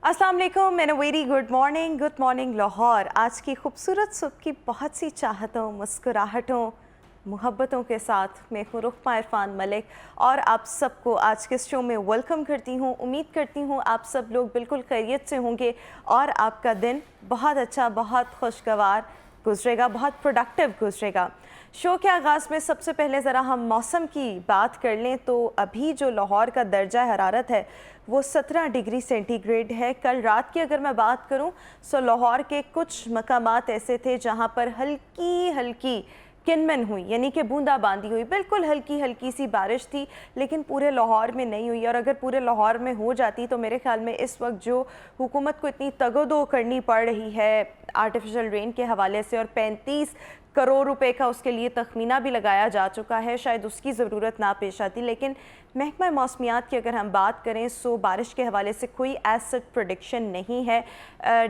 अस्सलाम वालेकुम and a very good morning Lahore. आज की खूबसूरत सुबह की बहुत सी चाहतों, मुस्कुराहटों, मोहब्बतों के साथ मैं हूँ रुखमा इरफान मलिक और आप सबको आज के शो में वेलकम करती हूँ। उम्मीद करती हूँ आप सब लोग बिल्कुल खैरियत से होंगे और आपका दिन बहुत अच्छा, बहुत खुशगवार गुजरेगा, बहुत प्रोडक्टिव गुजरेगा। शो के आगाज़ में सबसे पहले ज़रा हम मौसम की बात कर लें तो अभी जो लाहौर का दर्जा हरारत है वो 17 डिग्री सेंटीग्रेड है। कल रात की अगर मैं बात करूं तो लाहौर के कुछ मकामात ऐसे थे जहां पर हल्की हल्की किनमन हुई, यानी कि बूंदाबांदी हुई, बिल्कुल हल्की हल्की सी बारिश थी, लेकिन पूरे लाहौर में नहीं हुई। और अगर पूरे लाहौर में हो जाती तो मेरे ख्याल में इस वक्त जो हुकूमत को इतनी तगोदो करनी पड़ रही है आर्टिफिशियल रेन के हवाले से और 35 करोड़ रुपए का उसके लिए तखमीना भी लगाया जा चुका है, शायद उसकी ज़रूरत ना पेश आती। लेकिन महकमा मौसमियात की अगर हम बात करें तो बारिश के हवाले से कोई ऐसा प्रेडिक्शन नहीं है।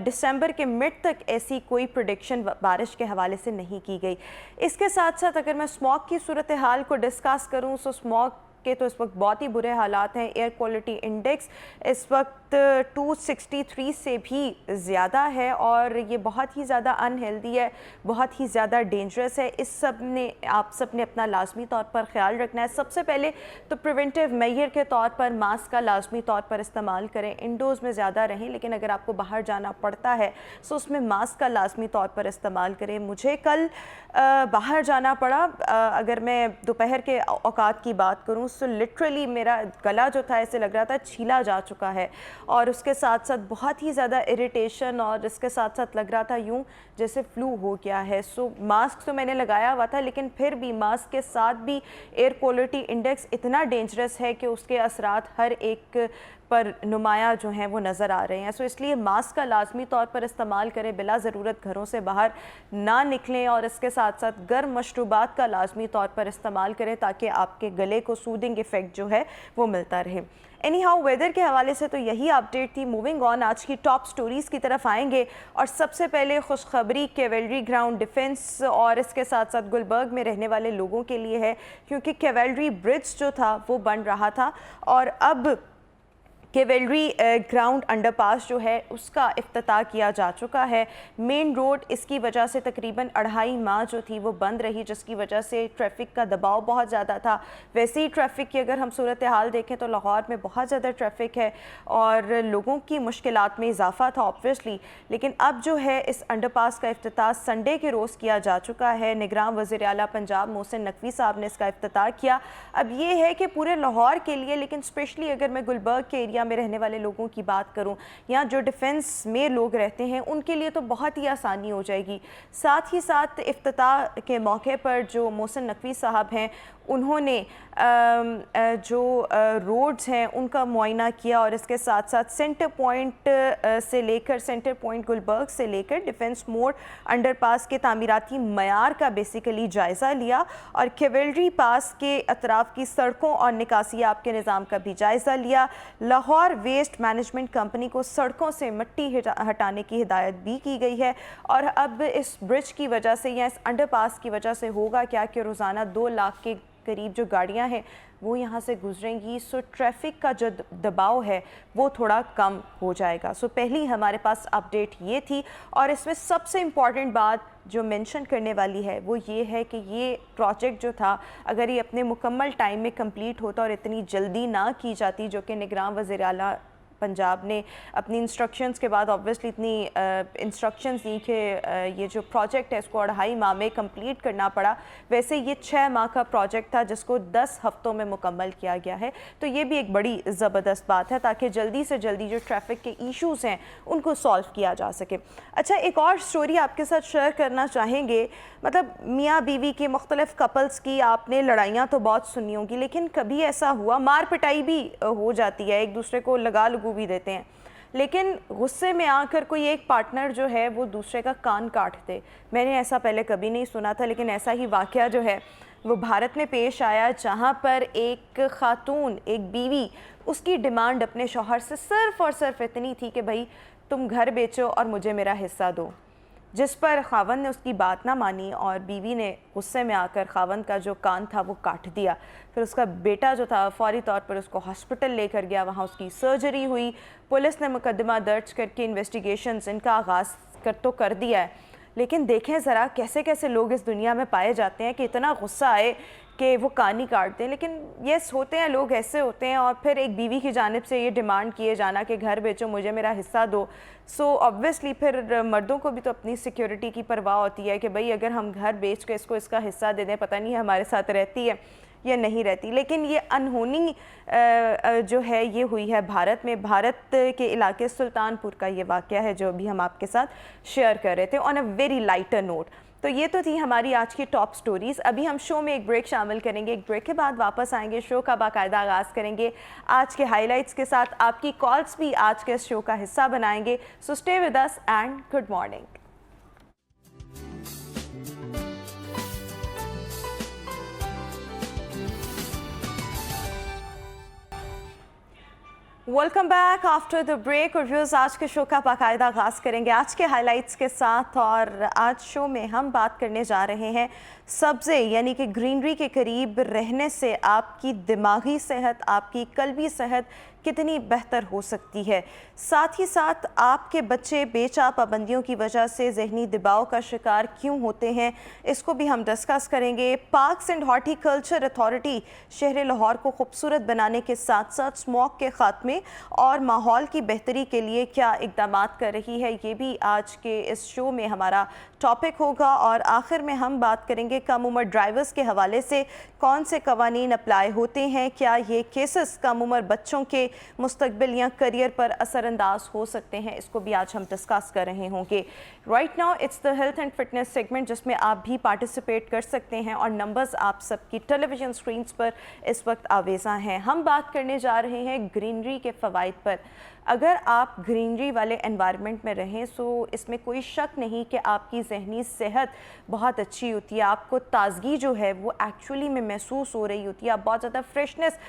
दिसंबर के मिड तक ऐसी कोई प्रेडिक्शन बारिश के हवाले से नहीं की गई। इसके साथ साथ अगर मैं स्मॉग की सूरत हाल को डिस्कस करूँ तो स्मॉग के तो इस वक्त बहुत ही बुरे हालात हैं। एयर क्वालिटी इंडेक्स इस वक्त 263 से भी ज़्यादा है और ये बहुत ही ज़्यादा अनहेल्दी है, बहुत ही ज़्यादा डेंजरस है। इस सब ने आप सब ने अपना लाजमी तौर पर ख्याल रखना है। सबसे पहले तो प्रिवेंटिव मेजर के तौर पर मास्क का लाजमी तौर पर इस्तेमाल करें, इंडोज़ में ज़्यादा रहें, लेकिन अगर आपको बाहर जाना पड़ता है तो उसमें मास्क का लाजमी तौर पर इस्तेमाल करें। मुझे कल बाहर जाना पड़ा, अगर मैं दोपहर के औकात की बात करूँ तो लिटरली मेरा गला जो था ऐसे लग रहा था छीला जा चुका है और उसके साथ साथ बहुत ही ज़्यादा इरिटेशन और इसके साथ साथ लग रहा था यूँ जैसे फ्लू हो गया है। सो मास्क तो मैंने लगाया हुआ था, लेकिन फिर भी मास्क के साथ भी एयर क्वालिटी इंडेक्स इतना डेंजरस है कि उसके असरात हर एक पर नुमाया जो हैं वो नज़र आ रहे हैं। सो इसलिए मास्क का लाजमी तौर पर इस्तेमाल करें, बिला ज़रूरत घरों से बाहर ना निकलें और इसके साथ साथ गर्म मशरूबात का लाजमी तौर पर इस्तेमाल करें ताकि आपके गले को सूदिंग इफ़ेक्ट जो है वो मिलता रहे। एनी हाउ वेदर के हवाले से तो यही अपडेट थी। मूविंग ऑन, आज की टॉप स्टोरीज़ की तरफ आएंगे और सबसे पहले खुशखबरी कैवेलरी ग्राउंड डिफेंस और इसके साथ साथ गुलबर्ग में रहने वाले लोगों के लिए है, क्योंकि कैवेलरी ब्रिज जो था वो बन रहा था और अब कैवेलरी ग्राउंड अंडरपास जो है उसका इफ्तिताह किया जा चुका है। मेन रोड इसकी वजह से तकरीबन 2.5 माह जो थी वो बंद रही, जिसकी वजह से ट्रैफिक का दबाव बहुत ज़्यादा था। वैसे ही ट्रैफिक की अगर हम सूरत हाल देखें तो लाहौर में बहुत ज़्यादा ट्रैफिक है और लोगों की मुश्किलात में इजाफा था ऑब्वियसली, लेकिन अब जो है इस अंडरपास का इफ्तिताह संडे के रोज़ किया जा चुका है। निगरान वज़ीर आला पंजाब मोहसिन नकवी साहब ने इसका इफ्तिताह किया। अब ये है कि पूरे लाहौर के लिए, लेकिन स्पेशली अगर मैं गुलबर्ग के एरिया में रहने वाले लोगों की बात करूं या जो डिफेंस में लोग रहते हैं उनके लिए तो बहुत ही आसानी हो जाएगी। साथ ही साथ इफ्तिताह के मौके पर जो मोहसिन नकवी साहब हैं उन्होंने जो रोड्स हैं उनका मुआयना किया और इसके साथ साथ सेंटर पॉइंट से लेकर सेंटर पॉइंट गुलबर्ग से लेकर डिफेंस मोड़ अंडरपास के तामीराती मयार का बेसिकली जायज़ा लिया और कैवेलरी पास के अतराफ़ की सड़कों और निकासियाब के निज़ाम का भी जायज़ा लिया। लाहौर वेस्ट मैनेजमेंट कंपनी को सड़कों से मिट्टी हटाने की हिदायत भी की गई है और अब इस ब्रिज की वजह से या इस अंडरपास की वजह से होगा क्या कि रोज़ाना 2 लाख के करीब जो गाड़ियां हैं वो यहाँ से गुजरेंगी। सो ट्रैफिक का जो दबाव है वो थोड़ा कम हो जाएगा। सो पहली हमारे पास अपडेट ये थी और इसमें सबसे इम्पॉर्टेंट बात जो मेंशन करने वाली है वो ये है कि ये प्रोजेक्ट जो था अगर ये अपने मुकम्मल टाइम में कंप्लीट होता और इतनी जल्दी ना की जाती, जो कि निगरान वज़ीर आला पंजाब ने अपनी इंस्ट्रक्शंस के बाद ऑब्वियसली इतनी इंस्ट्रक्शंस दी कि ये जो प्रोजेक्ट है इसको 2.5 माह में कंप्लीट करना पड़ा। वैसे ये 6 माह का प्रोजेक्ट था जिसको 10 हफ्तों में मुकम्मल किया गया है, तो ये भी एक बड़ी ज़बरदस्त बात है ताकि जल्दी से जल्दी जो ट्रैफिक के इशूज़ हैं उनको सॉल्व किया जा सके। अच्छा, एक और स्टोरी आपके साथ शेयर करना चाहेंगे। मतलब मियाँ बीवी की मुख्तलिफ कपल्स की आपने लड़ाइयाँ तो बहुत सुनी होंगी, लेकिन कभी ऐसा हुआ, मार पिटाई भी हो जाती है, एक दूसरे को लगा लगू भी देते हैं, लेकिन गुस्से में आकर कोई एक पार्टनर जो है वो दूसरे का कान काट दे। मैंने ऐसा पहले कभी नहीं सुना था, लेकिन ऐसा ही वाक़या जो है वो भारत में पेश आया, जहाँ पर एक खातून, एक बीवी, उसकी डिमांड अपने शौहर से सिर्फ़ और सिर्फ इतनी थी कि भाई तुम घर बेचो और मुझे मेरा हिस्सा दो। जिस पर खावंद ने उसकी बात ना मानी और बीवी ने गुस्से में आकर खावंद का जो कान था वो काट दिया। फिर उसका बेटा जो था फौरी तौर पर उसको हॉस्पिटल लेकर गया, वहाँ उसकी सर्जरी हुई। पुलिस ने मुकदमा दर्ज करके इन्वेस्टिगेशंस इनका आगाज़ कर दिया है। लेकिन देखें ज़रा कैसे कैसे लोग इस दुनिया में पाए जाते हैं कि इतना गुस्सा आए कि वो कान ही काट दें। लेकिन यस, होते हैं लोग, ऐसे होते हैं। और फिर एक बीवी की जानिब से ये डिमांड किए जाना कि घर बेचो, मुझे मेरा हिस्सा दो। सो ऑब्वियसली फिर मर्दों को भी तो अपनी सिक्योरिटी की परवाह होती है कि भाई अगर हम घर बेच के इसको इसका हिस्सा दे दें, पता नहीं हमारे साथ रहती है या नहीं रहती। लेकिन ये अनहोनी जो है ये हुई है भारत में। भारत के इलाके सुल्तानपुर का ये वाक़या है जो अभी हम आपके साथ शेयर कर रहे थे on a very lighter note. तो ये तो थी हमारी आज की टॉप स्टोरीज़। अभी हम शो में एक ब्रेक शामिल करेंगे, एक ब्रेक के बाद वापस आएंगे, शो का बाकायदा आगाज़ करेंगे आज के हाइलाइट्स के साथ। आपकी कॉल्स भी आज के शो का हिस्सा बनाएंगे। So stay with us and good morning. Welcome back after the break. और व्यूअर्स, आज के शो का बाकायदा आगाज़ करेंगे आज के हाइलाइट्स के साथ। और आज शो में हम बात करने जा रहे हैं सब्ज़े यानी कि ग्रीनरी के करीब रहने से आपकी दिमागी सेहत, आपकी कल्बी सेहत कितनी बेहतर हो सकती है। साथ ही साथ आपके बच्चे बेचा पाबंदियों की वजह से ज़हनी दबाव का शिकार क्यों होते हैं, इसको भी हम डिस्कस करेंगे। पार्क्स एंड हॉर्टिकल्चर अथॉरिटी शहर लाहौर को खूबसूरत बनाने के साथ साथ स्मॉग के ख़ात्मे और माहौल की बेहतरी के लिए क्या इक़दाम कर रही है, ये भी आज के इस शो में हमारा टॉपिक होगा। और आखिर में हम बात करेंगे कम उम्र ड्राइवर्स के हवाले से कौन से कवानीन अप्लाई होते हैं, क्या ये केसेस कम उम्र बच्चों के मुस्तकबिल या करियर पर असरअंदाज हो सकते हैं, इसको भी आज हम डिस्कस कर रहे होंगे। Right now it's the health and fitness segment जिसमें आप भी पार्टिसिपेट कर सकते हैं और नंबर्स आप सबकी टेलीविजन स्क्रीन्स पर इस वक्त आवेज़ा हैं। हम बात करने जा रहे हैं ग्रीनरी के फ़वाइद पर। अगर आप ग्रीनरी वाले एनवायरनमेंट में रहें तो इसमें कोई शक नहीं कि आपकी ज़हनी सेहत बहुत अच्छी होती है, आपको ताज़गी जो है वो एक्चुअली में महसूस हो रही होती है, आप बहुत ज़्यादा फ्रेशनेस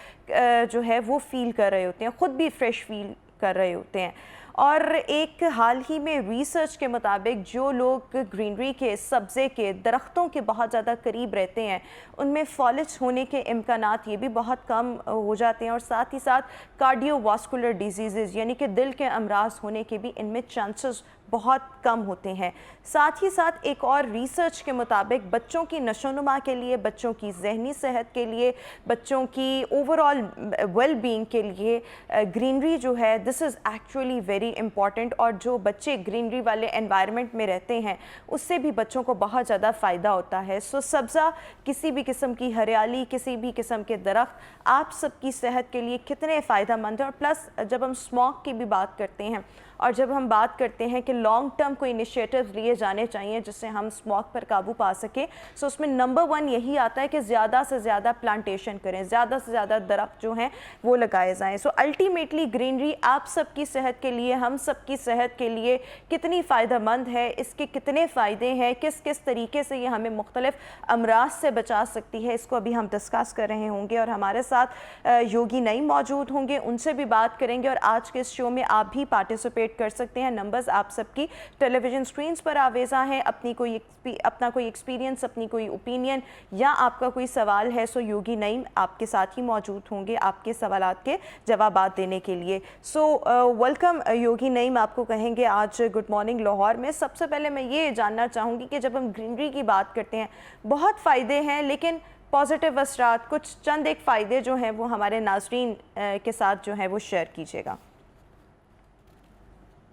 जो है वो फ़ील कर रहे होते हैं, ख़ुद भी फ्रेश फील कर रहे होते हैं। और एक हाल ही में रिसर्च के मुताबिक जो लोग ग्रीनरी के, सब्ज़े के, दरख्तों के बहुत ज़्यादा करीब रहते हैं उनमें फॉलिज होने के इम्कानात ये भी बहुत कम हो जाते हैं। और साथ ही साथ कार्डियोवास्कुलर डिजीज़ यानी कि दिल के अमराज होने के भी इनमें चांसेस बहुत कम होते हैं। साथ ही साथ एक और रिसर्च के मुताबिक बच्चों की नशोनुमा के लिए, बच्चों की जहनी सेहत के लिए, बच्चों की ओवरऑल वेल बीइंग के लिए ग्रीनरी जो है this is actually very important. और जो बच्चे ग्रीनरी वाले एनवायरनमेंट में रहते हैं उससे भी बच्चों को बहुत ज़्यादा फ़ायदा होता है। सो सब्ज़ा, किसी भी किस्म की हरियाली, किसी भी किस्म के दरख्त आप सबकी सेहत के लिए कितने फ़ायदेमंद है। और प्लस जब हम स्मोक की भी बात करते हैं और जब हम बात करते हैं कि लॉन्ग टर्म कोई इनिशिएटिव लिए जाने चाहिए जिससे हम स्मोक पर काबू पा सकें, सो उसमें नंबर 1 यही आता है कि ज़्यादा से ज़्यादा प्लांटेशन करें, ज़्यादा से ज़्यादा दरख्त जो हैं वो लगाए जाएं। सो अल्टीमेटली ग्रीनरी आप सबकी सेहत के लिए, हम सबकी सेहत के लिए कितनी फ़ायदेमंद है, इसके कितने फ़ायदे हैं, किस किस तरीके से ये हमें मुख्तलिफ अमराज से बचा सकती है, इसको अभी हम डिस्कस कर रहे होंगे। और हमारे साथ योगी नईम मौजूद होंगे, उनसे भी बात करेंगे। और आज के इस शो में आप भी पार्टिसिपेट कर सकते हैं। नंबर्स आप सबकी टेलीविजन स्क्रीन्स पर आवेज़ा हैं। अपना कोई एक्सपीरियंस, अपनी कोई ओपिनियन या आपका कोई सवाल है सो योगी नईम आपके साथ ही मौजूद होंगे आपके सवालात के जवाबात देने के लिए। सो वेलकम योगी नईम, आपको कहेंगे आज गुड मॉर्निंग लाहौर में। सबसे पहले मैं ये जानना चाहूँगी कि जब हम ग्रीनरी की बात करते हैं बहुत फ़ायदे हैं, लेकिन पॉजिटिव असरात, कुछ चंद एक फ़ायदे जो हैं वो हमारे नाज़रीन के साथ जो है वो शेयर कीजिएगा।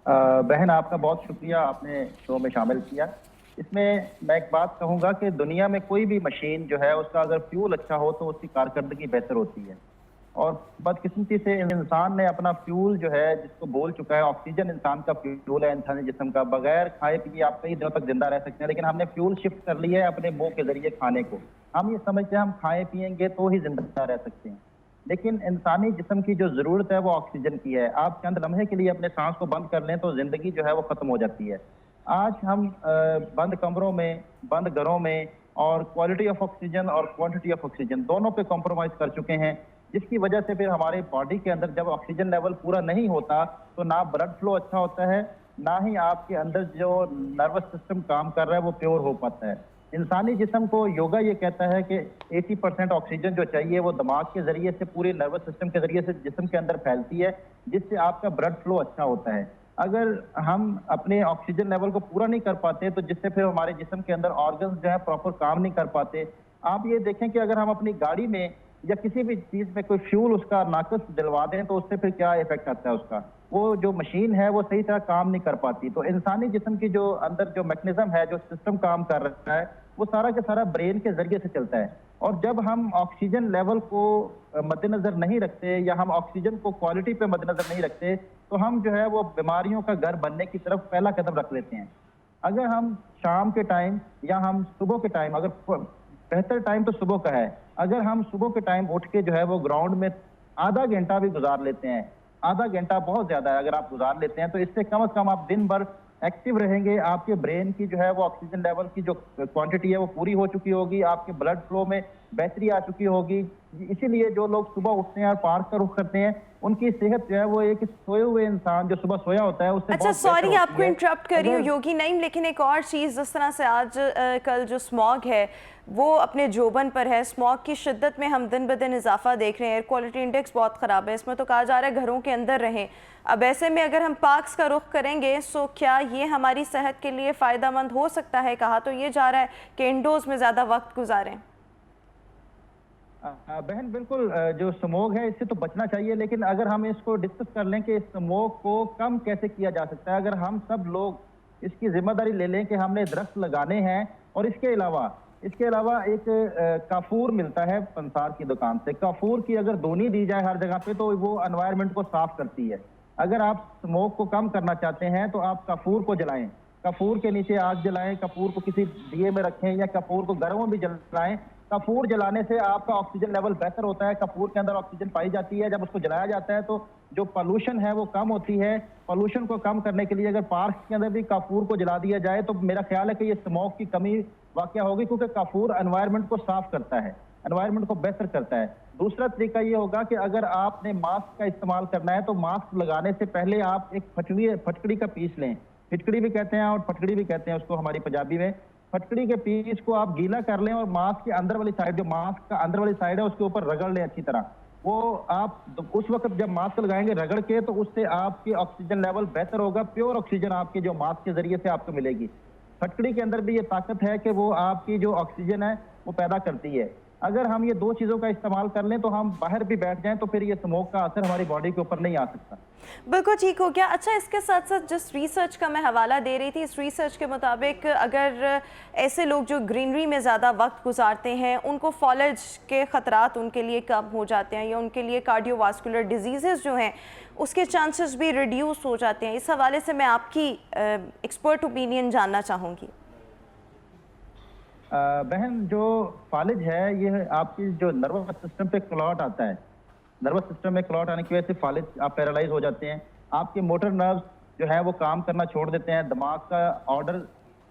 बहन, आपका बहुत शुक्रिया, आपने शो में शामिल किया। इसमें मैं एक बात कहूँगा कि दुनिया में कोई भी मशीन जो है उसका अगर फ्यूल अच्छा हो तो उसकी कारकर्दगी बेहतर होती है। और बदकिस्मती से इंसान ने अपना फ्यूल जो है, जिसको बोल चुका है ऑक्सीजन इंसान का फ्यूल है इंसानी जिस्म का, बगैर खाए पिए आप कई दिनों तक जिंदा रह सकते हैं, लेकिन हमने फ्यूल शिफ्ट कर लिया है अपने मुंह के जरिए खाने को। हम ये समझते हैं हम खाए पिएंगे तो ही जिंदा रह सकते हैं, लेकिन इंसानी जिस्म की जो ज़रूरत है वो ऑक्सीजन की है। आप चंद लम्हे के लिए अपने सांस को बंद कर लें तो ज़िंदगी जो है वो ख़त्म हो जाती है। आज हम बंद कमरों में, बंद घरों में और क्वालिटी ऑफ ऑक्सीजन और क्वांटिटी ऑफ ऑक्सीजन दोनों पे कॉम्प्रोमाइज़ कर चुके हैं, जिसकी वजह से फिर हमारे बॉडी के अंदर जब ऑक्सीजन लेवल पूरा नहीं होता तो ना ब्लड फ्लो अच्छा होता है, نہ ہی آپ کے اندر جو نروس سسٹم کام کر رہا ہے وہ پیور ہو پاتا ہے. انسانی جسم کو یوگا یہ کہتا ہے کہ 80% آکسیجن جو چاہیے وہ دماغ کے ذریعے سے پورے نروس سسٹم کے ذریعے سے جسم کے اندر پھیلتی ہے، جس سے آپ کا بلڈ فلو اچھا ہوتا ہے. اگر ہم اپنے آکسیجن لیول کو پورا نہیں کر پاتے تو جس سے پھر ہمارے جسم کے اندر آرگنز جو ہے پراپر کام نہیں کر پاتے. آپ یہ دیکھیں کہ اگر ہم اپنی گاڑی میں یا کسی بھی چیز میں کوئی فیول اس کا ناقص ڈلوا دیں تو اس سے پھر کیا افیکٹ آتا ہے اس کا، وہ جو مشین ہے وہ صحیح طرح کام نہیں کر پاتی. تو انسانی جسم کی جو اندر جو میکنزم ہے، جو سسٹم کام کر رہا ہے، وہ سارا کے سارا برین کے ذریعے سے چلتا ہے. اور جب ہم آکسیجن لیول کو مد نظر نہیں رکھتے یا ہم آکسیجن کو کوالٹی پہ مد نظر نہیں رکھتے تو ہم جو ہے وہ بیماریوں کا گھر بننے کی طرف پہلا قدم رکھ لیتے ہیں. اگر ہم شام کے ٹائم یا ہم صبح کے ٹائم، اگر بہتر ٹائم تو صبح کا ہے، اگر ہم صبح کے ٹائم اٹھ کے جو ہے وہ گراؤنڈ میں آدھا گھنٹہ بھی گزار لیتے ہیں، آدھا گھنٹہ بہت زیادہ ہے، اگر آپ گزار لیتے ہیں تو اس سے کم از کم آپ دن بھر ایکٹیو رہیں گے. آپ کے برین کی جو ہے وہ آکسیجن لیول کی جو کوانٹٹی ہے وہ پوری ہو چکی ہوگی، آپ کے بلڈ فلو میں بہتری آ چکی ہوگی. اسی لیے جو لوگ صبح اٹھتے ہیں اور پارک کا رخ کرتے ہیں ان کی صحت جو ہے وہ ایک سوئے ہوئے انسان جو صبح سویا ہوتا ہے اس سے اچھا بہت بہتر سوری آپ ہوتی کو ہے. انٹرپٹ کر رہی ہوں یوگی نعیم، لیکن ایک اور چیز جس طرح سے آج کل جو اسموگ ہے وہ اپنے جوبن پر ہے، اسموگ کی شدت میں ہم دن بدن اضافہ دیکھ رہے ہیں، ایئر کوالٹی انڈیکس بہت خراب ہے، اس میں تو کہا جا رہا ہے گھروں کے اندر رہیں. اب ایسے میں اگر ہم پارکس کا رخ کریں گے سو کیا یہ ہماری صحت کے لیے فائدہ مند ہو سکتا ہے؟ کہا تو یہ جا رہا ہے کہ انڈورز میں زیادہ وقت گزاریں. بہن بالکل، جو سموگ ہے اس سے تو بچنا چاہیے، لیکن اگر ہم اس کو ڈسکس کر لیں کہ اس سموگ کو کم کیسے کیا جا سکتا ہے، اگر ہم سب لوگ اس کی ذمہ داری لے لیں کہ ہم نے درخت لگانے ہیں. اور اس کے علاوہ ایک کافور ملتا ہے پنسار کی دکان سے، کافور کی اگر دونی دی جائے ہر جگہ پہ تو وہ انوائرمنٹ کو صاف کرتی ہے. اگر آپ سموگ کو کم کرنا چاہتے ہیں تو آپ کافور کو جلائیں، کافور کے نیچے آگ جلائیں، کافور کو کسی دیے میں رکھیں یا کافور کو گھروں میں بھی جلائیں. کافور جلانے سے آپ کا آکسیجن لیول بہتر ہوتا ہے، کافور کے اندر آکسیجن پائی جاتی ہے. جب اس کو جلایا جاتا ہے تو جو پولوشن ہے وہ کم ہوتی ہے. پولوشن کو کم کرنے کے لیے اگر پارک کے اندر بھی کافور کو جلا دیا جائے تو میرا خیال ہے کہ یہ اسموگ کی کمی واقع ہوگی، کیونکہ کافور انوائرمنٹ کو صاف کرتا ہے، انوائرمنٹ کو بہتر کرتا ہے. دوسرا طریقہ یہ ہوگا کہ اگر آپ نے ماسک کا استعمال کرنا ہے تو ماسک لگانے سے پہلے آپ ایک پھٹکڑی کا پیس لیں، پھٹکڑی بھی کہتے ہیں اور پھٹکڑی بھی کہتے ہیں اس کو ہماری پنجابی میں. پھٹکڑی کے پیس کو آپ گیلا کر لیں اور ماسک کے اندر والی سائڈ، جو ماسک کا اندر والی سائڈ ہے اس کے اوپر رگڑ لیں اچھی طرح. وہ آپ اس وقت جب ماسک لگائیں گے رگڑ کے تو اس سے آپ کی آکسیجن لیول بہتر ہوگا، پیور آکسیجن آپ کے جو ماسک کے ذریعے سے آپ کو ملے گی. پھٹکڑی کے اندر بھی یہ طاقت ہے کہ وہ آپ کی جو آکسیجن ہے وہ پیدا کرتی ہے. اگر ہم یہ دو چیزوں کا استعمال کر لیں تو ہم باہر بھی بیٹھ جائیں تو پھر یہ سموگ کا اثر ہماری باڈی کے اوپر نہیں آ سکتا. بالکل ٹھیک ہو گیا. اچھا اس کے ساتھ ساتھ جس ریسرچ کا میں حوالہ دے رہی تھی، اس ریسرچ کے مطابق اگر ایسے لوگ جو گرینری میں زیادہ وقت گزارتے ہیں ان کو فالج کے خطرات ان کے لیے کم ہو جاتے ہیں یا ان کے لیے کارڈیو واسکولر ڈیزیزز جو ہیں اس کے چانسز بھی ریڈیوس ہو جاتے ہیں. اس حوالے سے میں آپ کی ایکسپرٹ اوپینین جاننا چاہوں گی. بہن جو فالج ہے یہ آپ کی جو نروس سسٹم پہ کلاٹ آتا ہے، نروس سسٹم میں کلاٹ آنے کی وجہ سے فالج آپ پیرالائز ہو جاتے ہیں. آپ کے موٹر نروز جو ہے وہ کام کرنا چھوڑ دیتے ہیں، دماغ کا آرڈر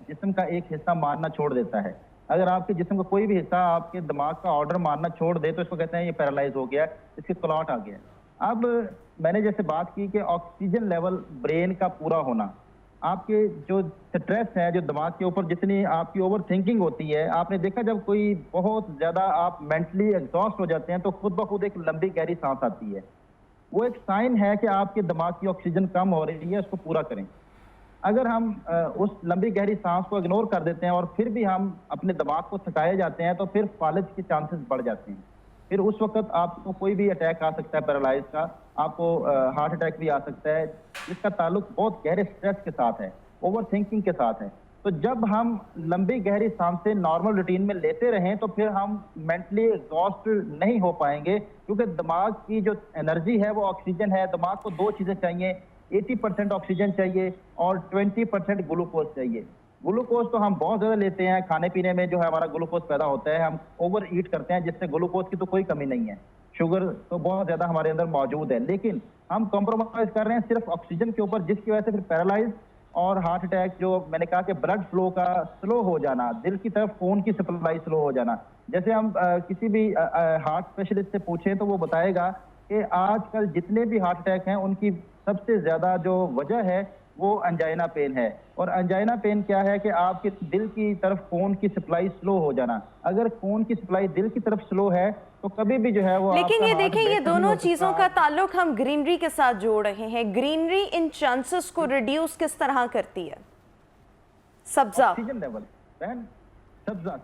جسم کا ایک حصہ مارنا چھوڑ دیتا ہے. اگر آپ کے جسم کا کوئی بھی حصہ آپ کے دماغ کا آرڈر مارنا چھوڑ دے تو اس کو کہتے ہیں یہ پیرالائز ہو گیا، اس کے کلاٹ آ گیا. اب میں نے جیسے بات کی کہ آکسیجن لیول برین کا پورا ہونا، آپ کے جو سٹریس ہے جو دماغ کے اوپر جتنی آپ کی اوور تھنکنگ ہوتی ہے، آپ نے دیکھا جب کوئی بہت زیادہ آپ مینٹلی ایگزاسٹ ہو جاتے ہیں تو خود بخود ایک لمبی گہری سانس آتی ہے. وہ ایک سائن ہے کہ آپ کے دماغ کی آکسیجن کم ہو رہی ہے، اس کو پورا کریں. اگر ہم اس لمبی گہری سانس کو اگنور کر دیتے ہیں اور پھر بھی ہم اپنے دماغ کو تھکائے جاتے ہیں تو پھر فالج کے چانسز بڑھ جاتے ہیں. پھر اس وقت آپ کو کوئی بھی اٹیک آ سکتا ہے پیرالائز کا، آپ کو ہارٹ اٹیک بھی آ سکتا ہے جس کا تعلق بہت گہرے سٹریس کے ساتھ ہے، اوور تھنکنگ کے ساتھ ہے. تو جب ہم لمبی گہری سانسیں نارمل روٹین میں لیتے رہیں تو پھر ہم مینٹلی ایگزاسٹ نہیں ہو پائیں گے، کیونکہ دماغ کی جو انرجی ہے وہ آکسیجن ہے. دماغ کو دو چیزیں چاہیے، 80% آکسیجن چاہیے اور 20% گلوکوز چاہیے. گلوکوز تو ہم بہت زیادہ لیتے ہیں، کھانے پینے میں جو ہے ہمارا گلوکوز پیدا ہوتا ہے، ہم اوور ایٹ کرتے ہیں جس سے گلوکوز کی تو کوئی کمی نہیں ہے. شوگر تو بہت زیادہ ہمارے اندر موجود ہے، لیکن ہم کمپرومائز کر رہے ہیں صرف آکسیجن کے اوپر، جس کی وجہ سے پھر پیرالائز اور ہارٹ اٹیک، جو میں نے کہا کہ بلڈ فلو کا سلو ہو جانا، دل کی طرف خون کی سپلائی سلو ہو جانا. جیسے ہم کسی بھی ہارٹ اسپیشلسٹ سے پوچھیں تو وہ بتائے گا کہ آج کل جتنے بھی ہارٹ اٹیک ہیں ان کی سب سے زیادہ جو وجہ ہے وہ انجائنا پین ہے. اور انجائنا پین کیا ہے کہ آپ کے دل کی طرف خون کی سپلائی سلو ہو جانا. اگر خون کی سپلائی دل کی طرف سلو ہے تو کبھی بھی جو ہے وہ لیکن یہ دیکھیں یہ دونوں چیزوں کا تعلق ہم گرینری کے ساتھ جوڑ رہے ہیں. گرینری ان چانسز کو ریڈیوس کس طرح کرتی ہے؟ سبزہ آکسیجن لیول بہن،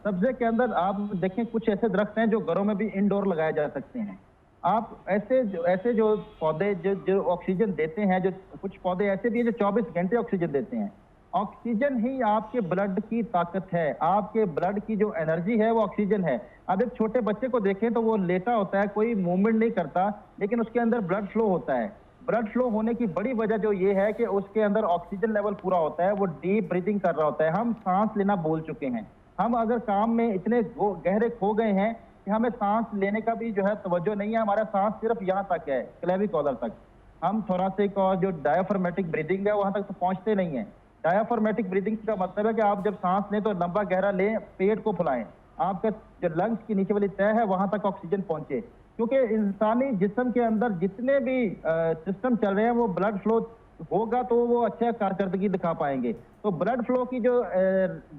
سبزے کے اندر آپ دیکھیں کچھ ایسے درخت ہیں جو گھروں میں بھی انڈور لگائے جا سکتے ہیں. آپ ایسے جو پودے جو آکسیجن دیتے ہیں، جو کچھ پودے ایسے بھی ہیں جو 24 گھنٹے آکسیجن دیتے ہیں. آکسیجن ہی آپ کے بلڈ کی طاقت ہے، آپ کے بلڈ کی جو انرجی ہے وہ آکسیجن ہے. اب ایک چھوٹے بچے کو دیکھیں تو وہ لیٹا ہوتا ہے، کوئی موومنٹ نہیں کرتا، لیکن اس کے اندر بلڈ فلو ہوتا ہے. بلڈ فلو ہونے کی بڑی وجہ جو یہ ہے کہ اس کے اندر آکسیجن لیول پورا ہوتا ہے، وہ ڈیپ بریتھنگ کر رہا ہوتا ہے. ہم سانس لینا بھول چکے ہیں. ہم اگر کام میں اتنے گہرے کھو گئے ہیں کہ ہمیں سانس لینے کا بھی جو ہے توجہ نہیں ہے. ہمارا سانس صرف یہاں تک ہے، کلیوی تک. ہم تھوراسک اور جو ڈایافرمیٹک بریتھنگ ہے وہاں تک تو پہنچتے نہیں ہیں. ڈایافرمیٹک بریتھنگ کا مطلب ہے کہ آپ جب سانس لیں تو لمبا گہرا لیں، پیٹ کو پھلائیں، آپ کا جو لنگس کی نیچے والی تہہ ہے وہاں تک آکسیجن پہنچے. کیونکہ انسانی جسم کے اندر جتنے بھی سسٹم چل رہے ہیں وہ بلڈ فلو ہوگا تو وہ اچھا کارکردگی دکھا پائیں گے. تو بلڈ فلو کی جو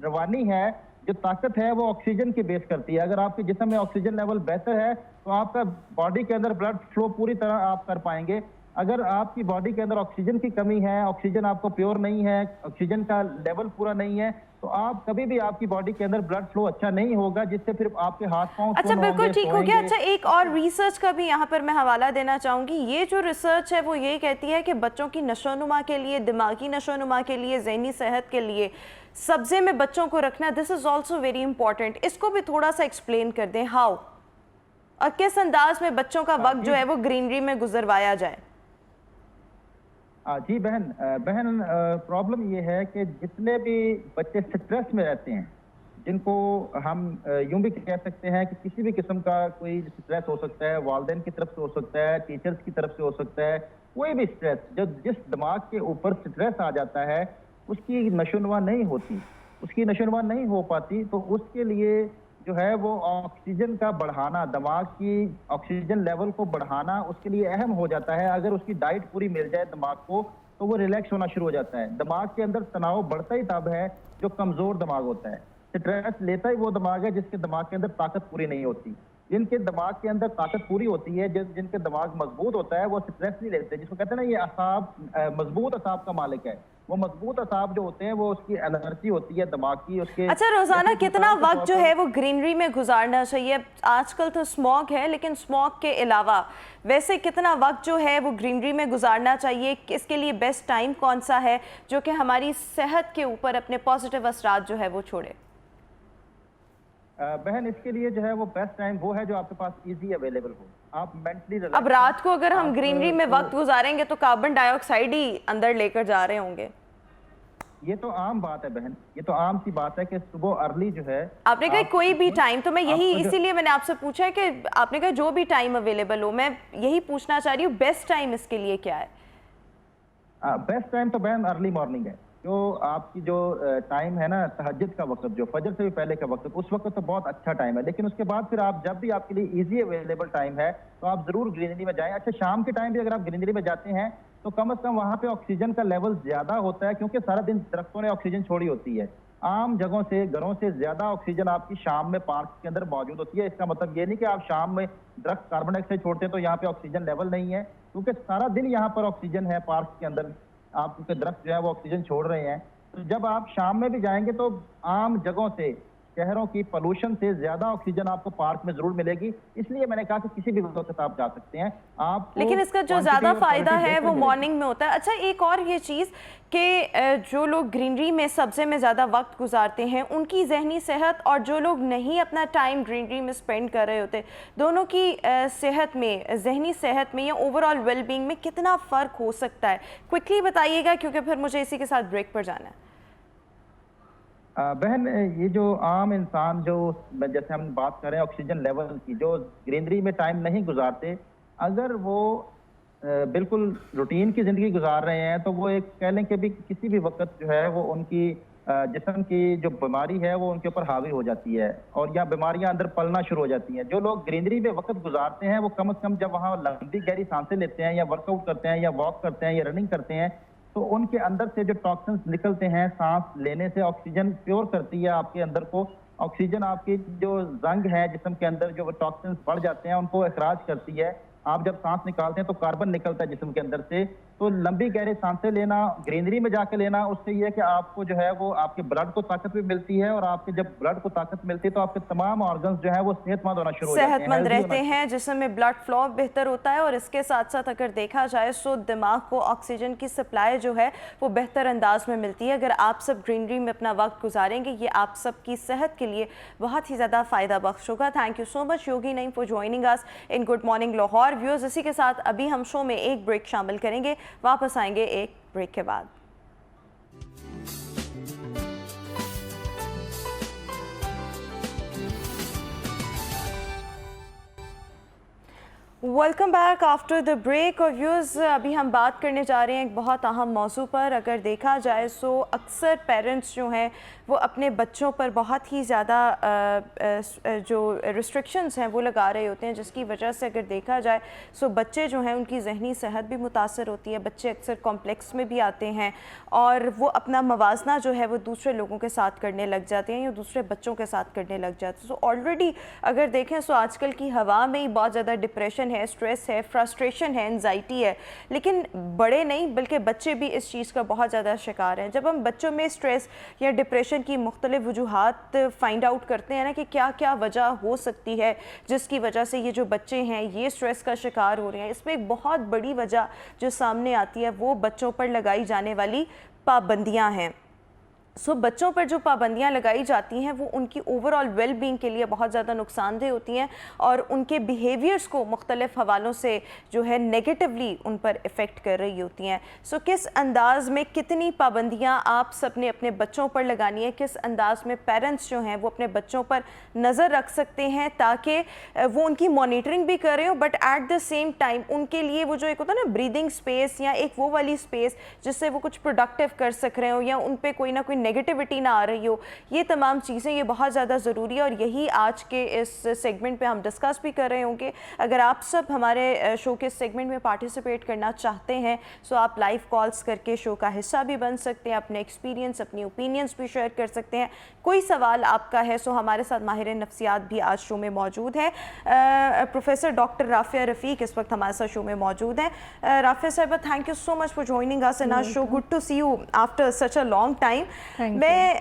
روانی ہے، جو طاقت ہے، وہ آکسیجن کی بیس کرتی ہے. اگر آپ کے جسم میں آکسیجن لیول بہتر ہے تو آپ کا باڈی کے اندر بلڈ فلو پوری طرح آپ کر پائیں گے. اگر آپ کی باڈی کے اندر آکسیجن کی کمی ہے، آکسیجن آپ کو پیور نہیں ہے، آکسیجن کا لیول پورا نہیں ہے، تو آپ کبھی بھی آپ کی باڈی کے اندر بلڈ فلو اچھا نہیں ہوگا، جس سے پھر آپ کے ہاتھ پاؤں اچھا بالکل ٹھیک ہو گیا. اچھا ایک اور ریسرچ کا بھی یہاں پر میں حوالہ دینا چاہوں گی. یہ جو ریسرچ ہے وہ یہ کہتی ہے کہ بچوں کی نشو و نما کے لیے، دماغی نشو و نما کے لیے، ذہنی صحت کے لیے سبزے میں بچوں کو رکھنا دس از آلسو ویری امپورٹنٹ. اس کو بھی تھوڑا سا ایکسپلین کر دیں، ہاؤ اور کس انداز میں بچوں کا وقت جو ہے وہ گرینری میں گزروایا جائے. جی بہن پرابلم یہ ہے کہ جتنے بھی بچے سٹریس میں رہتے ہیں، جن کو ہم یوں بھی کہہ سکتے ہیں کہ کسی بھی قسم کا کوئی سٹریس ہو سکتا ہے، والدین کی طرف سے ہو سکتا ہے، ٹیچرز کی طرف سے ہو سکتا ہے، کوئی بھی سٹریس جس دماغ کے اوپر سٹریس آ جاتا ہے اس کی نشو و نما نہیں ہوتی، اس کی نشو و نما نہیں ہو پاتی. تو اس کے لیے جو ہے وہ آکسیجن کا بڑھانا، دماغ کی آکسیجن لیول کو بڑھانا اس کے لیے اہم ہو جاتا ہے. اگر اس کی ڈائٹ پوری مل جائے دماغ کو تو وہ ریلیکس ہونا شروع ہو جاتا ہے. دماغ کے اندر تناؤ بڑھتا ہی تب ہے جو کمزور دماغ ہوتا ہے. سٹریس لیتا ہی وہ دماغ ہے جس کے دماغ کے اندر طاقت پوری نہیں ہوتی. جن کے دماغ کے اندر طاقت پوری ہوتی ہے، جن کے دماغ مضبوط ہوتا ہے، وہ سٹریس نہیں لیتے. جس کو کہتے ہیں نا یہ اعصاب مضبوط اعصاب کا مالک ہے. وہ مضبوط اعصاب جو ہوتے ہیں وہ اس کی انرجی ہوتی ہے دماغ کی. اس کے اچھا روزانہ کتنا وقت جو ہے وہ گرینری میں گزارنا چاہیے؟ آج کل تو اسموگ ہے، لیکن اسموگ کے علاوہ ویسے کتنا وقت جو ہے وہ گرینری میں گزارنا چاہیے؟ اس کے لیے بیسٹ ٹائم کون سا ہے جو کہ ہماری صحت کے اوپر اپنے پازیٹیو اثرات جو ہے وہ چھوڑے؟ بہن اس کے لیے جو ہے وہ بیسٹ ٹائم وہ ہے جو آپ کے پاس ایزی اویلیبل ہو. آپ مینٹلی اب رات کو اگر ہم گرینری میں وقت گزاریں گے تو کاربن ڈائی آکسائڈ ہی اندر لے کر جا رہے ہوں گے. یہ تو عام بات ہے بہن، یہ تو عام سی بات ہے کہ صبح ارلی جو ہے آپ نے کہا کوئی بھی ٹائم، تو میں یہی اسی لیے میں نے آپ سے پوچھا ہے کہ آپ نے کہا جو بھی ٹائم اویلیبل ہو، میں یہی پوچھنا چاہ رہی ہوں بیسٹ ٹائم اس کے لیے کیا ہے؟ بیسٹ ٹائم تو بہن ارلی مارننگ ہے. جو آپ کی جو ٹائم ہے نا تہجد کا وقت، جو فجر سے بھی پہلے کا وقت، اس وقت تو بہت اچھا ٹائم ہے. لیکن اس کے بعد پھر آپ جب بھی آپ کے لیے ایزی اویلیبل ٹائم ہے تو آپ ضرور گرینری میں جائیں. اچھا شام کے ٹائم بھی اگر آپ گرینری میں جاتے ہیں تو کم از کم وہاں پہ آکسیجن کا لیول زیادہ ہوتا ہے، کیونکہ سارا دن درختوں نے آکسیجن چھوڑی ہوتی ہے. عام جگہوں سے، گھروں سے زیادہ آکسیجن آپ کی شام میں پارک کے اندر موجود ہوتی ہے. اس کا مطلب یہ نہیں کہ آپ شام میں درخت کاربن ڈائی آکسائڈ چھوڑتے ہیں تو یہاں پہ آکسیجن لیول نہیں ہے، کیونکہ سارا دن یہاں پر آکسیجن ہے. پارک کے اندر آپ کے درخت جو ہے وہ آکسیجن چھوڑ رہے ہیں. تو جب آپ شام میں بھی جائیں گے تو عام جگہوں سے، شہروں کی پولوشن سے زیادہ آکسیجن آپ کو پارک میں ضرور ملے گی. اس لیے میں نے کہا کہ کسی بھی وقت آپ جا سکتے ہیں. لیکن اس کا جو زیادہ فائدہ ہے وہ مارننگ میں ہوتا ہے. اچھا ایک اور یہ چیز کہ جو لوگ گرینری میں سبزے میں زیادہ وقت گزارتے ہیں ان کی ذہنی صحت اور جو لوگ نہیں اپنا ٹائم گرینری میں سپینڈ کر رہے ہوتے، دونوں کی صحت میں، ذہنی صحت میں یا اوور آل ویل بینگ میں کتنا فرق ہو سکتا ہے؟ کوئکلی بتائیے گا کیونکہ پھر مجھے اسی کے ساتھ بریک پر جانا ہے. بہن یہ جو عام انسان جو جیسے ہم بات کر رہے ہیں آکسیجن لیول کی، جو گرینری میں ٹائم نہیں گزارتے، اگر وہ بالکل روٹین کی زندگی گزار رہے ہیں تو وہ ایک کہہ لیں کہ بھی کسی بھی وقت جو ہے وہ ان کی جسم کی جو بیماری ہے وہ ان کے اوپر حاوی ہو جاتی ہے اور یا بیماریاں اندر پلنا شروع ہو جاتی ہیں. جو لوگ گرینری میں وقت گزارتے ہیں وہ کم از کم جب وہاں لمبی گہری سانسیں لیتے ہیں یا ورک آؤٹ کرتے ہیں یا واک کرتے ہیں یا رننگ کرتے ہیں تو تو ان کے اندر سے جو ٹاکسنس نکلتے ہیں سانس لینے سے آکسیجن پیور کرتی ہے آپ کے اندر کو, آکسیجن آپ کی جو زنگ ہے جسم کے اندر جو ٹاکسنس بڑھ جاتے ہیں ان کو اخراج کرتی ہے. آپ جب سانس نکالتے ہیں تو کاربن نکلتا ہے جسم کے اندر سے, تو لمبی گہری سانسیں لینا, گرینری میں جا کے لینا, اس سے یہ ہے کہ آپ کو جو ہے وہ آپ کے بلڈ کو طاقت بھی ملتی ہے, اور آپ کے جب بلڈ کو طاقت ملتی ہے تو آپ کے تمام آرگنز جو ہیں وہ صحت مند ہونا شروع ہو جاتے ہیں, صحت مند رہتے ہیں, جسم میں بلڈ فلو بہتر ہوتا ہے, اور اس کے ساتھ ساتھ اگر دیکھا جائے تو دماغ کو آکسیجن کی سپلائی جو ہے وہ بہتر انداز میں ملتی ہے. اگر آپ سب گرینری میں اپنا وقت گزاریں گے, یہ آپ سب کی صحت کے لیے بہت ہی زیادہ فائدہ بخش ہوگا. Thank you so much Yogi Naeem for joining us in good morning Lahore. Viewers, اسی کے ساتھ ابھی ہم شو میں ایک بریک شامل کریں گے, واپس آئیں گے ایک بریک کے بعد. Welcome back after the break. اور ویوز, ابھی ہم بات کرنے جا رہے ہیں ایک بہت اہم موضوع پر. اگر دیکھا جائے تو اکثر پیرنٹس جو ہیں وہ اپنے بچوں پر بہت ہی زیادہ جو ریسٹرکشنز ہیں وہ لگا رہے ہوتے ہیں, جس کی وجہ سے اگر دیکھا جائے تو بچے جو ہیں ان کی ذہنی صحت بھی متاثر ہوتی ہے. بچے اکثر کمپلیکس میں بھی آتے ہیں اور وہ اپنا موازنہ جو ہے وہ دوسرے لوگوں کے ساتھ کرنے لگ جاتے ہیں یا دوسرے بچوں کے ساتھ کرنے لگ جاتے ہیں. تو آلریڈی اگر دیکھیں تو آج کل کی ہوا میں ہی بہت زیادہ ڈپریشن ہے, سٹریس ہے, فرسٹریشن ہے, انزائٹی ہے, لیکن بڑے نہیں بلکہ بچے بھی اس چیز کا بہت زیادہ شکار ہیں. جب ہم بچوں میں سٹریس یا ڈپریشن کی مختلف وجوہات فائنڈ آؤٹ کرتے ہیں نا کہ کیا کیا وجہ ہو سکتی ہے جس کی وجہ سے یہ جو بچے ہیں یہ سٹریس کا شکار ہو رہے ہیں, اس میں ایک بہت بڑی وجہ جو سامنے آتی ہے وہ بچوں پر لگائی جانے والی پابندیاں ہیں. بچوں پر جو پابندیاں لگائی جاتی ہیں وہ ان کی اوورآل ویل بینگ کے لیے بہت زیادہ نقصان دہ ہوتی ہیں اور ان کے بیہیویئرز کو مختلف حوالوں سے جو ہے نیگیٹیولی ان پر افیکٹ کر رہی ہوتی ہیں. کس انداز میں کتنی پابندیاں آپ سب نے اپنے بچوں پر لگانی ہے, کس انداز میں پیرنٹس جو ہیں وہ اپنے بچوں پر نظر رکھ سکتے ہیں تاکہ وہ ان کی مانیٹرنگ بھی کر رہے ہوں but at the same time ان کے لیے وہ جو ایک ہوتا ہے نا بریدنگ سپیس یا ایک وہ والی سپیس جس سے وہ کچھ پروڈکٹیو کر سک رہے ہوں یا ان پہ کوئی نہ کوئی نیگیٹیوٹی نہ آ رہی ہو. یہ تمام چیزیں یہ بہت زیادہ ضروری ہے اور یہی آج کے اس سیگمنٹ پہ ہم ڈسکس بھی کر رہے ہوں گے. اگر آپ سب ہمارے شو کے سیگمنٹ میں پارٹیسپیٹ کرنا چاہتے ہیں تو آپ لائیو کالز کر کے شو کا حصہ بھی بن سکتے ہیں, اپنے ایکسپیرینس اپنی اوپینینز بھی شیئر کر سکتے ہیں. کوئی سوال آپ کا ہے سو ہمارے ساتھ ماہر نفسیات بھی آج شو میں موجود ہیں. پروفیسر ڈاکٹر رافعہ رفیق اس وقت ہمارے ساتھ شو میں موجود ہیں. Rafia sahiba, thank you so much for joining us in our show. Good to see you after such a long time. میں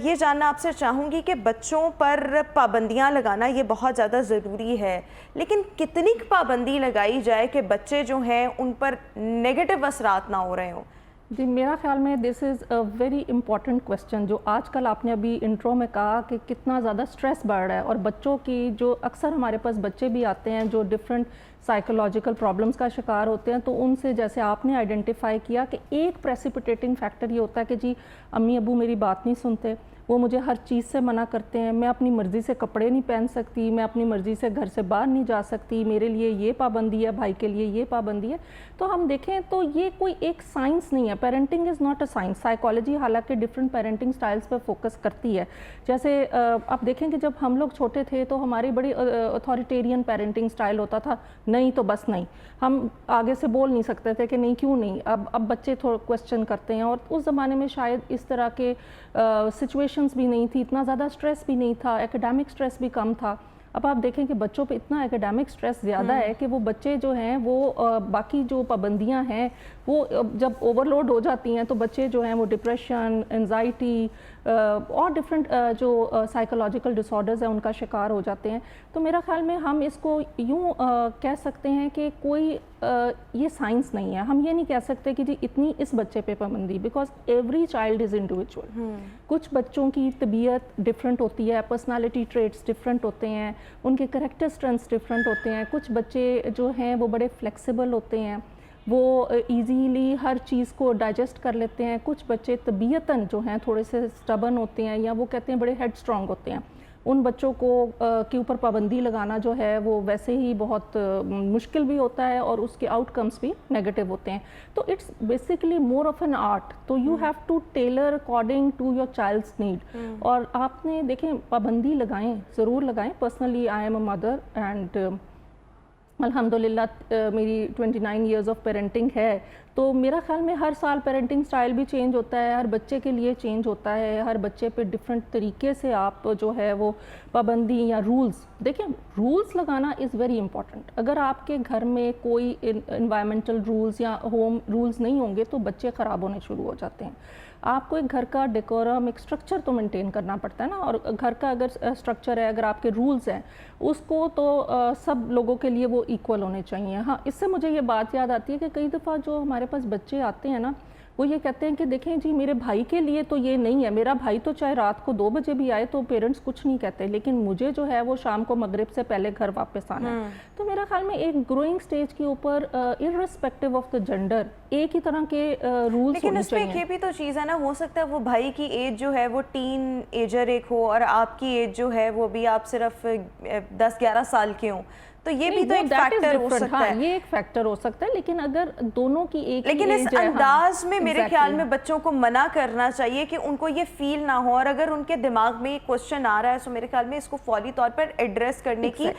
یہ جاننا آپ سے چاہوں گی کہ بچوں پر پابندیاں لگانا یہ بہت زیادہ ضروری ہے, لیکن کتنی پابندی لگائی جائے کہ بچے جو ہیں ان پر نیگیٹو اثرات نہ ہو رہے ہوں؟ جی, میرا خیال میں دس از اے ویری امپورٹنٹ کویسچن. جو آج کل آپ نے ابھی انٹرو میں کہا کہ کتنا زیادہ سٹریس بڑھ رہا ہے اور بچوں کی جو اکثر ہمارے پاس بچے بھی آتے ہیں جو ڈفرینٹ سائیکولوجیکل پرابلمس کا شکار ہوتے ہیں, تو ان سے جیسے آپ نے آئیڈینٹیفائی کیا کہ ایک پریسیپیٹیٹنگ فیکٹر یہ ہوتا ہے کہ جی امی ابو میری بات نہیں سنتے, وہ مجھے ہر چیز سے منع کرتے ہیں, میں اپنی مرضی سے کپڑے نہیں پہن سکتی, میں اپنی مرضی سے گھر سے باہر نہیں جا سکتی, میرے لیے یہ پابندی ہے, بھائی کے لیے یہ پابندی ہے. تو ہم دیکھیں تو یہ کوئی ایک سائنس نہیں ہے. Parenting is not a science. Psychology حالانکہ ڈفرینٹ پیرنٹنگ سٹائلز پہ فوکس کرتی ہے. جیسے آپ دیکھیں کہ جب ہم لوگ چھوٹے تھے تو ہماری بڑی اتھارٹیرین پیرنٹنگ سٹائل ہوتا تھا, نہیں تو بس نہیں, ہم آگے سے بول نہیں سکتے تھے کہ نہیں کیوں نہیں. اب بچے تھوڑا کویسچن کرتے ہیں, اور اس زمانے میں شاید اس طرح کے سچویشنز بھی نہیں تھی, اتنا زیادہ سٹریس بھی نہیں تھا, ایکیڈیمک سٹریس بھی کم تھا. اب آپ دیکھیں کہ بچوں پہ اتنا ایکیڈیمک سٹریس زیادہ ہے کہ وہ بچے جو ہیں وہ باقی جو پابندیاں ہیں وہ جب اوور لوڈ ہو جاتی ہیں تو بچے جو ہیں وہ ڈپریشن, انزائٹی اور ڈفرینٹ جو سائیکولوجیکل ڈس آرڈرز ہیں ان کا شکار ہو جاتے ہیں. تو میرا خیال میں ہم اس کو یوں کہہ سکتے ہیں کہ کوئی یہ سائنس نہیں ہے. ہم یہ نہیں کہہ سکتے کہ جی اتنی اس بچے پہ پابندی, because every child is individual. کچھ بچوں کی طبیعت ڈفرینٹ ہوتی ہے, پرسنالٹی ٹریٹس ڈفرینٹ ہوتے ہیں, ان کے کریکٹر اسٹرینتھس ڈفرینٹ ہوتے ہیں. کچھ بچے جو ہیں وہ بڑے فلیکسیبل ہوتے ہیں, وہ ایزیلی ہر چیز کو ڈائجسٹ کر لیتے ہیں. کچھ بچے طبیعتاً جو ہیں تھوڑے سے سٹبن ہوتے ہیں یا وہ کہتے ہیں بڑے ہیڈ اسٹرانگ ہوتے ہیں. ان بچوں کو کے اوپر پابندی لگانا جو ہے وہ ویسے ہی بہت مشکل بھی ہوتا ہے اور اس کے آؤٹ کمز بھی نیگیٹو ہوتے ہیں. تو it's basically more of an art. تو you have to tailor according to your child's need. اور آپ نے دیکھیں پابندی لگائیں, ضرور لگائیں. Personally I am a mother and अल्हम्दुलिल्लाह मेरी 29 इयर्स ऑफ पेरेंटिंग है, तो मेरा ख्याल में हर साल पेरेंटिंग स्टाइल भी चेंज होता है, हर बच्चे के लिए चेंज होता है, हर बच्चे पे डिफरेंट तरीके से आप जो है वो पाबंदी या रूल्स, देखिए रूल्स लगाना इज़ वेरी इंपॉर्टेंट। अगर आपके घर में कोई इन्वायरमेंटल रूल्स या होम रूल्स नहीं होंगे तो बच्चे ख़राब होने शुरू हो जाते हैं। आपको एक घर का डेकोरम, एक स्ट्रक्चर तो मेंटेन करना पड़ता है ना, और घर का अगर स्ट्रक्चर है, अगर आपके रूल्स हैं उसको तो सब लोगों के लिए वो इक्वल होने चाहिए। हाँ, इससे मुझे ये बात याद आती है कि कई दफ़ा जो हमारे पास बच्चे आते हैं ना, वो ये कहते हैं कि देखें जी मेरे भाई के लिए तो ये नहीं है, मेरा भाई तो चाहे रात को 2 बजे भी आए तो पेरेंट्स कुछ नहीं कहते, लेकिन मुझे जो है वो शाम को मगरिब से पहले घर वापस आना है। तो मेरा ख्याल में एक ग्रोइंग स्टेज के ऊपर इर्रेस्पेक्टिव ऑफ द जेंडर एक ही तरह के रूल्स लेकिन होने उसमें चाहिए। ये भी तो चीज़ है ना, हो सकता है वो भाई की एज जो है वो टीन एजर एक हो और आपकी एज जो है वो भी आप सिर्फ 10-11 साल के हो, तो ये भी तो एक फैक्टर हो सकता है। ये एक फैक्टर हो सकता है, लेकिन अगर दोनों की एक लेकिन इस अंदाज में मेरे ख्याल में बच्चों को मना करना चाहिए कि उनको ये फील ना हो, और अगर उनके दिमाग में ये क्वेश्चन आ रहा है तो मेरे ख्याल में इसको फौरी तौर पर एड्रेस करने की,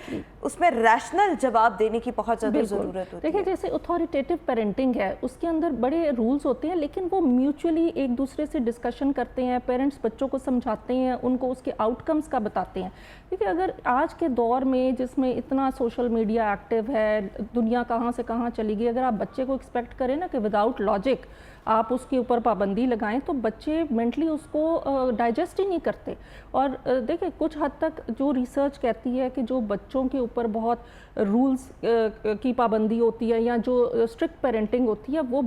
उसमें रैशनल जवाब देने की बहुत ज़्यादा ज़रूरत होती है। देखिए जैसे अथॉरिटेटिव पेरेंटिंग है, उसके अंदर बड़े रूल्स होते हैं, लेकिन वो म्यूचुअली एक दूसरे से डिस्कशन करते हैं, पेरेंट्स बच्चों को समझाते हैं, उनको उसके आउटकम्स का बताते हैं। क्योंकि अगर आज के दौर में जिसमें इतना सोशल मीडिया एक्टिव है, दुनिया कहाँ से कहाँ चली गई, अगर आप बच्चे को एक्सपेक्ट करें ना कि विदाउट लॉजिक आप उसके ऊपर पाबंदी लगाएं, तो बच्चे मेंटली उसको डाइजेस्ट ही नहीं करते। और देखिए कुछ हद तक जो रिसर्च कहती है कि जो बच्चों के ऊपर बहुत रूल्स की पाबंदी होती है या जो स्ट्रिक्ट पेरेंटिंग होती है, वो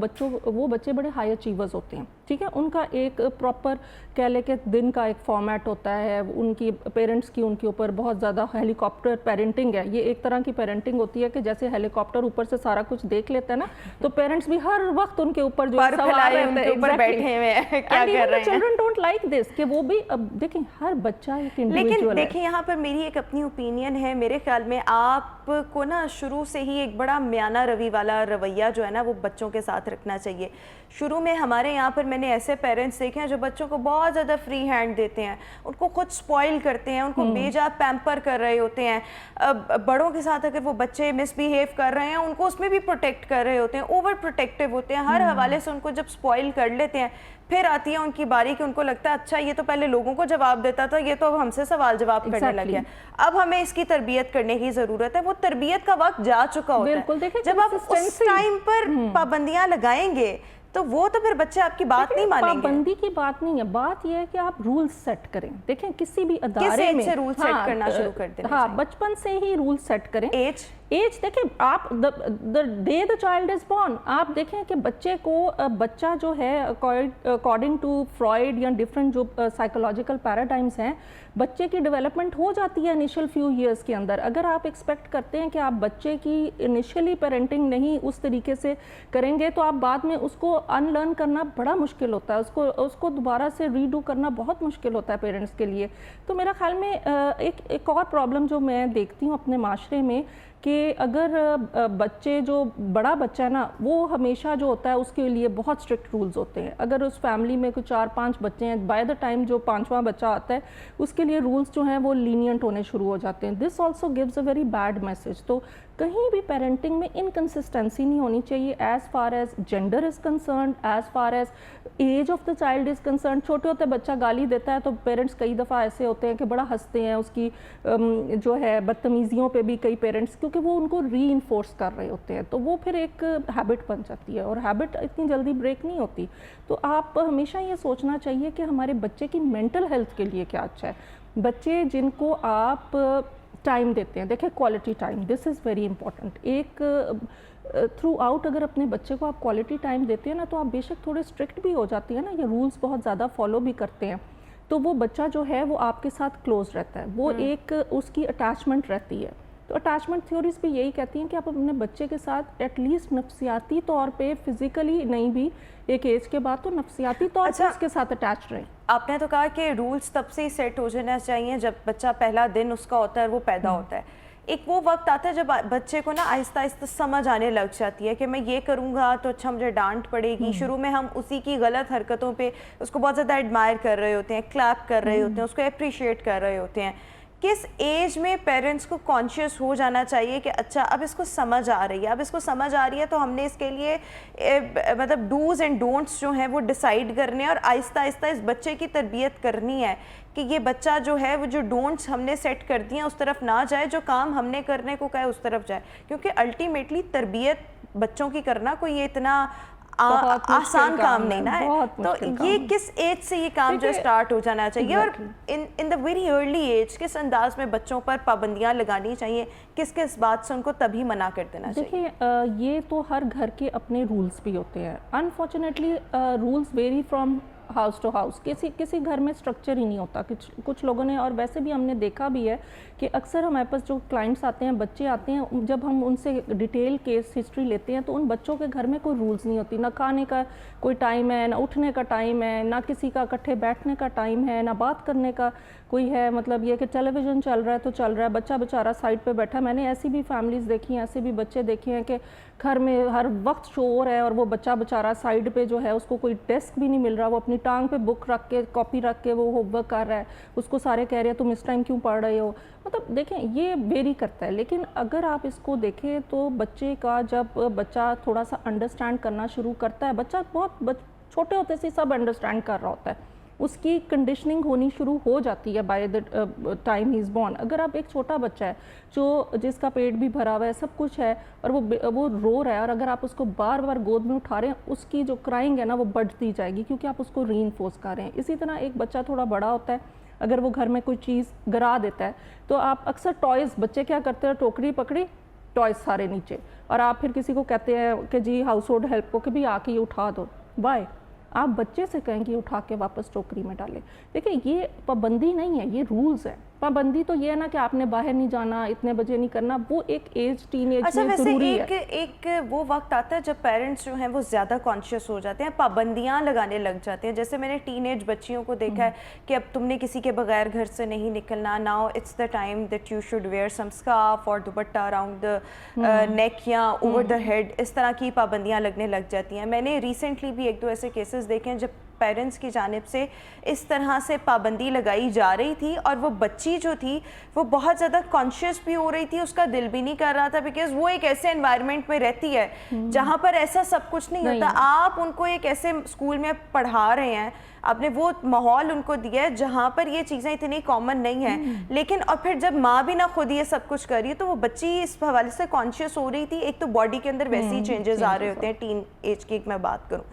बच्चे बड़े हाई अचीवर्स होते हैं। ठीक है, उनका एक प्रॉपर कह ले के दिन का एक फॉर्मेट होता है, उनकी पेरेंट्स की उनके ऊपर बहुत ज़्यादा हेलीकॉप्टर पेरेंटिंग है। ये एक तरह की पेरेंटिंग होती है कि जैसे हेलीकॉप्टर ऊपर से सारा कुछ देख लेता है ना, तो पेरेंट्स भी हर वक्त उनके ऊपर जो उनके ऊपर बैठे हुए हैं, क्या कर रहे हैं। चिल्ड्रन डोंट लाइक दिस कि वो भी, अब देखें हर बच्चा एक इंडिविजुअल है। लेकिन देखिए यहाँ पर मेरी एक अपनी ओपिनियन है, मेरे ख्याल में आपको ना शुरू से ही एक बड़ा म्याना रवि वाला रवैया जो है ना वो बच्चों के साथ रखना चाहिए। शुरू में हमारे यहाँ पर मैंने ऐसे पेरेंट्स देखे हैं जो बच्चों को बहुत ज़्यादा फ्री हैंड देते हैं, उनको खुद स्पॉइल करते हैं, उनको बेजा पैम्पर कर रहे होते हैं। बड़ों के साथ अगर वो बच्चे मिसबिहेव कर रहे हैं उनको उसमें भी प्रोटेक्ट कर रहे होते हैं, ओवर प्रोटेक्टिव होते हैं, हर हवाले से उनको जब स्पॉइल कर लेते हैं, फिर आती है उनकी बारी कि उनको लगता है अच्छा ये तो पहले लोगों को जवाब देता था, ये तो अब हमसे सवाल जवाब करने लग गया। अब हमें इसकी तरबियत करने की ज़रूरत है। वो तरबियत का वक्त जा चुका होता है। जब आप उस टाइम पर पाबंदियां लगाएंगे तो वो तो फिर बच्चे आपकी बात नहीं मानेंगे। पाबंदी की बात नहीं है, बात यह है कि आप रूल्स सेट करें। देखें किसी भी अदारे में रूल सेट करना शुरू कर दें। हाँ, बचपन से ही रूल सेट करें। एज देखें आप the day the child is born, आप देखें कि बच्चे को बच्चा जो है अकॉर्डिंग टू फ्रॉइड या डिफरेंट जो साइकोलॉजिकल पैराडाइम्स हैं, बच्चे की डेवलपमेंट हो जाती है इनिशियल फ्यू ईयर्स के अंदर। अगर आप एक्सपेक्ट करते हैं कि आप बच्चे की इनिशियली पेरेंटिंग नहीं उस तरीके से करेंगे तो आप बाद में उसको अनलर्न करना बड़ा मुश्किल होता है, उसको दोबारा से रीडू करना बहुत मुश्किल होता है पेरेंट्स के लिए। तो मेरा ख्याल में एक और प्रॉब्लम जो मैं देखती हूँ अपने माशरे में कि अगर बच्चे जो बड़ा बच्चा है ना वो हमेशा जो होता है उसके लिए बहुत स्ट्रिक्ट रूल्स होते हैं। अगर उस फैमिली में कुछ 4-5 बच्चे हैं, बाय द टाइम जो 5वां बच्चा आता है उसके लिए रूल्स जो हैं वो लीनियंट होने शुरू हो जाते हैं। This also gives a very bad message. तो कहीं भी पेरेंटिंग में इनकन्सिस्टेंसी नहीं होनी चाहिए as far as gender is concern, as far as age of the child is concern. छोटे होते बच्चा गाली देता है तो पेरेंट्स कई दफ़ा ऐसे होते हैं कि बड़ा हंसते हैं उसकी जो है बदतमीज़ियों पे भी कई पेरेंट्स, क्योंकि वो उनको री-इन्फोर्स कर रहे होते हैं, तो वो फिर एक हैबिट बन जाती है और हैबिट इतनी जल्दी ब्रेक नहीं होती। तो आप हमेशा ये सोचना चाहिए कि हमारे बच्चे की मेंटल हेल्थ के लिए क्या अच्छा है। बच्चे जिनको आप टाइम देते हैं, देखिए quality time, this is very important. एक थ्रू आउट अगर अपने बच्चे को आप क्वालिटी टाइम देते हैं ना तो आप बेशक थोड़े स्ट्रिक्ट भी हो जाती है ना, ये रूल्स बहुत ज़्यादा फॉलो भी करते हैं, तो वो बच्चा जो है वो आपके साथ क्लोज रहता है, वो एक उसकी अटैचमेंट रहती है। तो अटैचमेंट थ्योरीज भी यही कहती हैं कि आप अपने बच्चे के साथ एटलीस्ट नफ्सियाती तौर पे, फिजिकली नहीं भी, एक एज के बाद तो नफ्सियाती तौर पे उसके साथ अटैच रहें। आपने तो कहा कि रूल्स तब से ही सेट हो जाना चाहिए जब बच्चा पहला दिन उसका होता है, वो पैदा होता है। एक वो वक्त आता है जब बच्चे को ना आहिस्ता आहिस्ता समझ आने लग जाती है कि मैं ये करूँगा तो अच्छा मुझे डांट पड़ेगी। शुरू में हम उसी की गलत हरकतों पे उसको बहुत ज़्यादा एडमायर कर रहे होते हैं, क्लैप कर रहे होते हैं, उसको अप्रिशिएट कर रहे होते हैं। किस एज में पेरेंट्स को कॉन्शियस हो जाना चाहिए कि अच्छा अब इसको समझ आ रही है, अब इसको समझ आ रही है तो हमने इसके लिए मतलब डूज़ एंड डोंट्स जो हैं वो डिसाइड करने हैं और आहिस्ता आहिस्ता इस बच्चे की तरबियत करनी है कि ये बच्चा जो है वो जो डोंट्स हमने सेट कर दिए हैं उस तरफ ना जाए, जो काम हमने करने को कहा उस तरफ जाए, क्योंकि अल्टीमेटली तरबियत बच्चों की करना कोई ये इतना आसान काम नहीं ना है। तो ये किस एज से ये काम जो स्टार्ट हो जाना चाहिए और in the very early age किस अंदाज में बच्चों पर पाबंदियां लगानी चाहिए, किस किस बात से उनको तभी मना कर देना चाहिए? देखिए ये तो हर घर के अपने रूल्स भी होते हैं। Unfortunately rules vary from house to house. किसी घर में स्ट्रक्चर ही नहीं होता। कुछ लोगों ने, और वैसे भी हमने देखा भी है कि अक्सर हमारे पास जो क्लाइंट्स आते हैं, बच्चे आते हैं, जब हम उनसे डिटेल केस हिस्ट्री लेते हैं तो उन बच्चों के घर में कोई रूल्स नहीं होती, ना खाने का कोई टाइम है, ना उठने का टाइम है, ना किसी का इकट्ठे बैठने का टाइम है, ना बात करने का कोई है। मतलब ये कि टेलीविज़न चल रहा है तो चल रहा है, बच्चा बेचारा साइड पे बैठा। मैंने ऐसी भी फैमिलीज़ देखी हैं, ऐसे भी बच्चे देखे हैं कि घर में हर वक्त शोर है और वो बच्चा बेचारा साइड पे जो है उसको कोई डेस्क भी नहीं मिल रहा, वो अपनी टांग पे बुक रख के, कॉपी रख के वो होमवर्क कर रहा है। उसको सारे कह रहे हैं तुम इस टाइम क्यों पढ़ रहे हो। मतलब देखें ये वेरी करता है। लेकिन अगर आप इसको देखें तो बच्चे का, जब बच्चा थोड़ा सा अंडरस्टैंड करना शुरू करता है, बच्चा बहुत छोटे होते से सब अंडरस्टैंड कर रहा होता है, उसकी कंडीशनिंग होनी शुरू हो जाती है by the time he is born. अगर आप एक छोटा बच्चा है जिसका पेट भी भरा हुआ है, सब कुछ है, और वो रो रहा है, और अगर आप उसको बार बार गोद में उठा रहे हैं, उसकी जो क्राइंग है ना वो बढ़ती जाएगी, क्योंकि आप उसको रीइंफोर्स कर रहे हैं। इसी तरह एक बच्चा थोड़ा बड़ा होता है, अगर वो घर में कोई चीज़ गिरा देता है तो आप अक्सर टॉयज़, बच्चे क्या करते हैं, टोकरी पकड़ी, टॉयज़ सारे नीचे, और आप फिर किसी को कहते हैं कि जी हाउस होल्ड हेल्प को कि भी आके ये उठा दो। वाई? आप बच्चे से कहें कि उठा के वापस टोकरी में डालें। देखिए ये पाबंदी नहीं है, ये रूल्स है। पाबंदी तो ये है ना कि आपने बाहर नहीं जाना, इतने बजे नहीं करना, वो एक एज, टीन एज में ज़रूरी है। एक वो वक्त आता है जब पेरेंट्स जो हैं वो ज़्यादा कॉन्शियस हो जाते हैं, पाबंदियां लगाने लग जाते हैं। जैसे मैंने टीन एज बच्चियों को देखा है कि अब तुमने किसी के बगैर घर से नहीं निकलना, now it's the time that you should wear some scarf और दुपट्टा अराउंड द नेक या ओवर द हेड, इस तरह की पाबंदियाँ लगने लग जाती हैं। मैंने रिसेंटली भी एक दो ऐसे केसेस देखे हैं जब पेरेंट्स की जानिब से इस तरह से पाबंदी लगाई जा रही थी और वो बच्ची जो थी वो बहुत ज़्यादा कॉन्शियस भी हो रही थी, उसका दिल भी नहीं कर रहा था, बिकॉज वो एक ऐसे एनवायरनमेंट में रहती है जहाँ पर ऐसा सब कुछ नहीं होता। आप उनको एक ऐसे स्कूल में पढ़ा रहे हैं, आपने वो माहौल उनको दिया है जहाँ पर ये चीज़ें इतनी कॉमन नहीं है, लेकिन और फिर जब माँ भी ना खुद ये सब कुछ कर रही है तो वो बच्ची इस हवाले से कॉन्शियस हो रही थी। एक तो बॉडी के अंदर वैसे ही चेंजेस आ रहे होते हैं टीन एज की, एक मैं बात करूँ।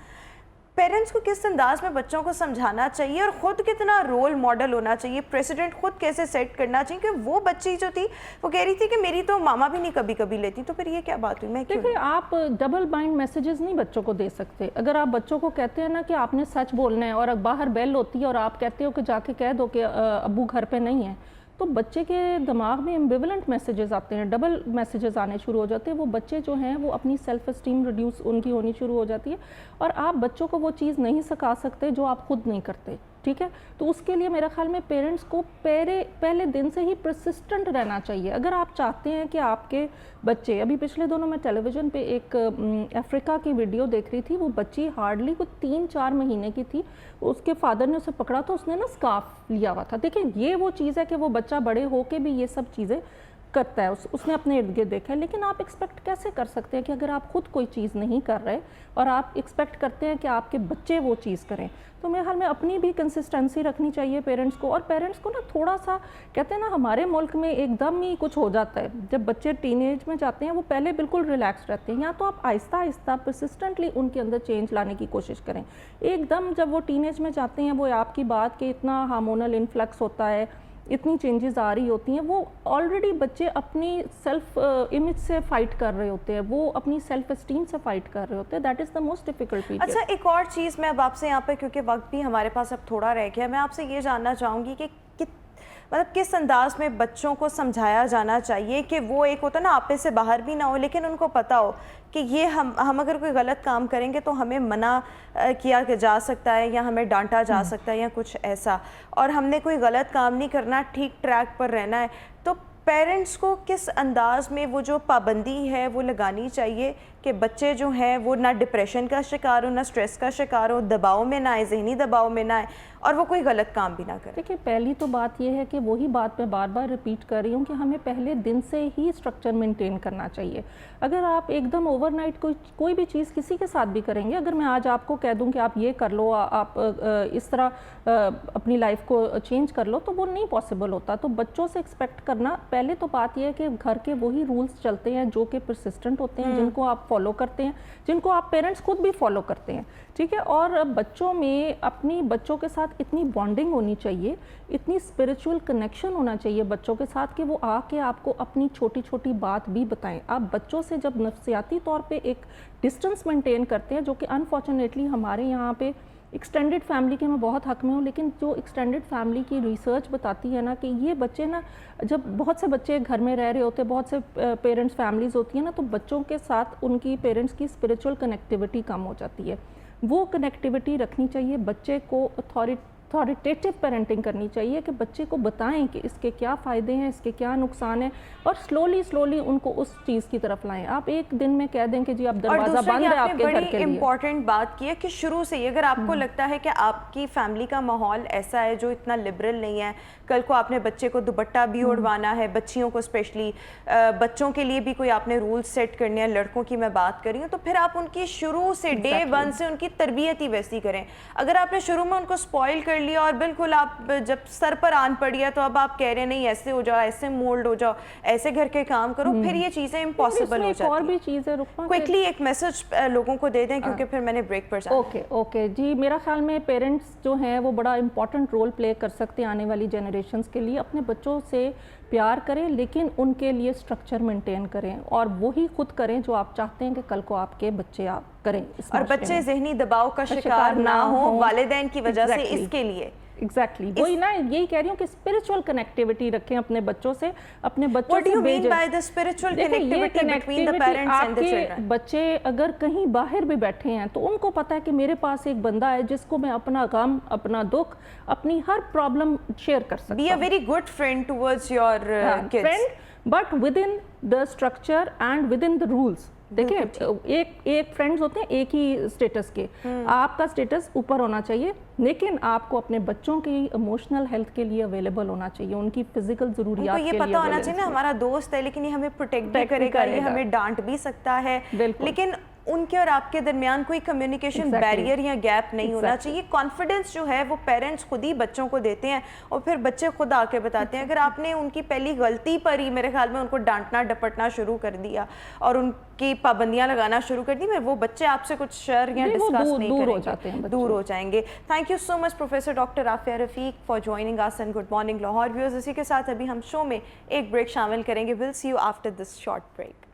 पेरेंट्स को किस अंदाज में बच्चों को समझाना चाहिए और ख़ुद कितना रोल मॉडल होना चाहिए, प्रेसिडेंट खुद कैसे सेट करना चाहिए? कि वो बच्ची जो थी वो कह रही थी कि मेरी तो मामा भी नहीं कभी कभी लेती, तो फिर ये क्या बात हुई? मैं क्यों? देखिए आप डबल बाइंड मैसेजेस नहीं बच्चों को दे सकते। अगर आप बच्चों को कहते हैं ना कि आपने सच बोलना है और बाहर बेल होती है और आप कहते हो कि जाके कह दो कि अब्बू घर पे नहीं है, तो बच्चे के दिमाग में एम्बिवलेंट मैसेजेस आते हैं, डबल मैसेजेस आने शुरू हो जाते हैं। वो बच्चे जो हैं वो अपनी सेल्फ एस्टीम रिड्यूस उनकी होनी शुरू हो जाती है, और आप बच्चों को वो चीज़ नहीं सिखा सकते जो आप खुद नहीं करते। ठीक है, तो उसके लिए मेरा ख्याल में पेरेंट्स को पहले दिन से ही परसिस्टेंट रहना चाहिए। अगर आप चाहते हैं कि आपके बच्चे, अभी पिछले दिनों में टेलीविज़न पे एक अफ्रीका की वीडियो देख रही थी, वो बच्ची हार्डली कुछ 3-4 महीने की थी, उसके फादर ने उसे पकड़ा तो उसने ना स्कार्फ लिया हुआ था। देखिए ये वो चीज़ है कि वो बच्चा बड़े होके भी ये सब चीज़ें करता है, उसने अपने इर्द गिर्द देखा है। लेकिन आप एक्सपेक्ट कैसे कर सकते हैं कि अगर आप खुद कोई चीज़ नहीं कर रहे और आप एक्सपेक्ट करते हैं कि आपके बच्चे वो चीज़ करें? तो मेरे ख्याल में अपनी भी कंसिस्टेंसी रखनी चाहिए पेरेंट्स को। और पेरेंट्स को ना थोड़ा सा, कहते हैं ना हमारे मुल्क में एकदम ही कुछ हो जाता है, जब बच्चे टीनेज में जाते हैं वो पहले बिल्कुल रिलैक्स रहते हैं, या तो आप आहिस्ता आहिस्ता परसिस्टेंटली उनके अंदर चेंज लाने की कोशिश करें। एकदम जब वो टीनेज में जाते हैं, वो आपकी बात के इतना हार्मोनल इन्फ्लक्स होता है, इतनी चेंजेस आ रही होती हैं, वो ऑलरेडी बच्चे अपनी सेल्फ इमेज से फाइट कर रहे होते हैं, वो अपनी सेल्फ एस्टीम से फाइट कर रहे होते हैं। That is the most difficult period. अच्छा, एक और चीज़ मैं अब आपसे यहाँ पे, क्योंकि वक्त भी हमारे पास अब थोड़ा रह गया, मैं आपसे ये जानना चाहूँगी कि मतलब किस अंदाज में बच्चों को समझाया जाना चाहिए कि वो, एक होता ना आपे से बाहर भी ना हो, लेकिन उनको पता हो कि ये हम अगर कोई गलत काम करेंगे तो हमें मना किया जा सकता है या हमें डांटा जा सकता है या कुछ ऐसा, और हमने कोई गलत काम नहीं करना, ठीक ट्रैक पर रहना है। तो पेरेंट्स को किस अंदाज में वो जो पाबंदी है वो लगानी चाहिए कि बच्चे जो हैं वो ना डिप्रेशन का शिकार हो, ना स्ट्रेस का शिकार हो, दबाव में ना आए, जहनी दबाव में ना आए, اور وہ کوئی غلط کام بھی نہ کریں؟ دیکھیں پہلی تو بات یہ ہے کہ وہی بات میں بار بار ریپیٹ کر رہی ہوں کہ ہمیں پہلے دن سے ہی اسٹرکچر مینٹین کرنا چاہیے. اگر آپ ایک دم اوور نائٹ کوئی بھی چیز کسی کے ساتھ بھی کریں گے, اگر میں آج آپ کو کہہ دوں کہ آپ یہ کر لو, آپ اس طرح اپنی لائف کو چینج کر لو, تو وہ نہیں پاسبل ہوتا. تو بچوں سے ایکسپیکٹ کرنا, پہلے تو بات یہ ہے کہ گھر کے وہی رولز چلتے ہیں جو کہ پرسسٹنٹ ہوتے ہیں, جن کو آپ فالو کرتے ہیں, جن کو آپ پیرنٹس خود بھی فالو کرتے ہیں, ٹھیک ہے. اور بچوں میں اپنی بچوں کے ساتھ اتنی بانڈنگ ہونی چاہیے, اتنی اسپریچول کنیکشن ہونا چاہیے بچوں کے ساتھ کہ وہ آ کے آپ کو اپنی چھوٹی چھوٹی بات بھی بتائیں. آپ بچوں سے جب نفسیاتی طور پہ ایک ڈسٹنس مینٹین کرتے ہیں, جو کہ انفارچونیٹلی ہمارے یہاں پہ ایکسٹینڈڈ فیملی کے میں بہت حق میں ہوں, لیکن جو ایکسٹینڈڈ فیملی کی ریسرچ بتاتی ہے نا کہ یہ بچے نا, جب بہت سے بچے گھر میں رہ رہے ہوتے ہیں, بہت سے پیرنٹس فیملیز ہوتی ہیں نا, تو بچوں کے ساتھ ان کی پیرنٹس کی اسپریچول کنیکٹیوٹی کم ہو جاتی ہے. وہ کنیکٹیوٹی رکھنی چاہیے. بچے کو اتھارٹیٹیو پیرنٹنگ کرنی چاہیے کہ بچے کو بتائیں کہ اس کے کیا فائدے ہیں, اس کے کیا نقصان ہیں, اور سلولی ان کو اس چیز کی طرف لائیں. آپ ایک دن میں کہہ دیں کہ جی اب دروازہ بند ہے آپ کے گھر کے لیے. بڑی امپورٹنٹ بات کی ہے کہ شروع سے ہی اگر آپ کو لگتا ہے کہ آپ کی فیملی کا ماحول ایسا ہے جو اتنا لبرل نہیں ہے, کل کو آپ نے بچے کو دوپٹہ بھی اڑوانا ہے, بچیوں کو اسپیشلی بچوں کے لیے بھی کوئی آپ نے رول سیٹ کرنے ہیں, لڑکوں کی میں بات کر رہی ہوں, تو پھر آپ ان کی شروع سے ڈے ون سے ان کی تربیت ہی ویسی کریں. اگر آپ نے شروع میں ان کو اسپوائل کر لیا اور بالکل آپ جب سر پر آن پڑی ہے تو اب آپ کہہ رہے ہیں نہیں ایسے ہو جاؤ, ایسے مولڈ ہو جاؤ, ایسے گھر کے کام کرو, پھر یہ چیزیں امپاسبل ہو اور بھی جاتی ہیں. چیز ہے رقمہ, کوئکلی ایک میسج لوگوں کو دے دیں کیونکہ پھر میں نے بریک پر جانا. اوکے جی, میرا خیال میں پیرنٹس جو ہیں وہ بڑا امپورٹنٹ رول پلے کر سکتے ہیں آنے والی جنریشنز کے لیے. اپنے بچوں سے پیار کریں, لیکن ان کے لیے اسٹرکچر مینٹین کریں, اور وہی خود کریں جو آپ چاہتے ہیں کہ کل کو آپ کے بچے آپ کریں. اور بچے ذہنی دباؤ کا شکار نہ ہوں والدین کی وجہ سے, اس کے لیے ایگزیکٹلی وہی نا, یہی کہہ رہی ہوں کہ اسپریچول کنیکٹیوٹی رکھیں اپنے بچوں سے, اپنے بچوں سے. What do you mean by the spiritual connectivity between the parents and the children? بچے اگر کہیں باہر بھی بیٹھے ہیں تو ان کو پتا ہے کہ میرے پاس ایک بندہ ہے جس کو میں اپنا غم, اپنا دکھ, اپنی ہر پرابلم شیئر کر سکتا ہوں. Be a very good friend towards your kids. Friend, but within the structure and within the rules. دیکھیں ایک فرینڈز ہوتے ہیں ایک ہی اسٹیٹس کے, آپ کا اسٹیٹس اوپر ہونا چاہیے, لیکن آپ کو اپنے بچوں کی ایموشنل ہیلتھ کے لیے اویلیبل ہونا چاہیے, ان کی فزیکل ضروریات کے لیے. یہ پتا ہونا چاہیے نا ہمارا دوست ہے لیکن یہ ہمیں پروٹیکٹ بھی کرے گا, یہ ہمیں ڈانٹ بھی سکتا ہے, لیکن ان کے اور آپ کے درمیان کوئی کمیونیکیشن بیریئر یا گیپ نہیں ہونا چاہیے. کانفیڈنس جو ہے وہ پیرنٹس خود ہی بچوں کو دیتے ہیں اور پھر بچے خود آ کے بتاتے ہیں. اگر آپ نے ان کی پہلی غلطی پر ہی میرے خیال میں ان کو ڈانٹنا ڈپٹنا شروع کر دیا اور ان کی پابندیاں لگانا شروع کر دی, وہ بچے آپ سے کچھ شیئر یا ڈسکس نہیں کریں گے, دور ہو جائیں گے. Thank you so much professor doctor Afia Rafiq for joining us and good morning Lahore. Viewers, اسی کے ساتھ ابھی ہم شو میں ایک بریک شامل کریں گے. Will see you after this short break.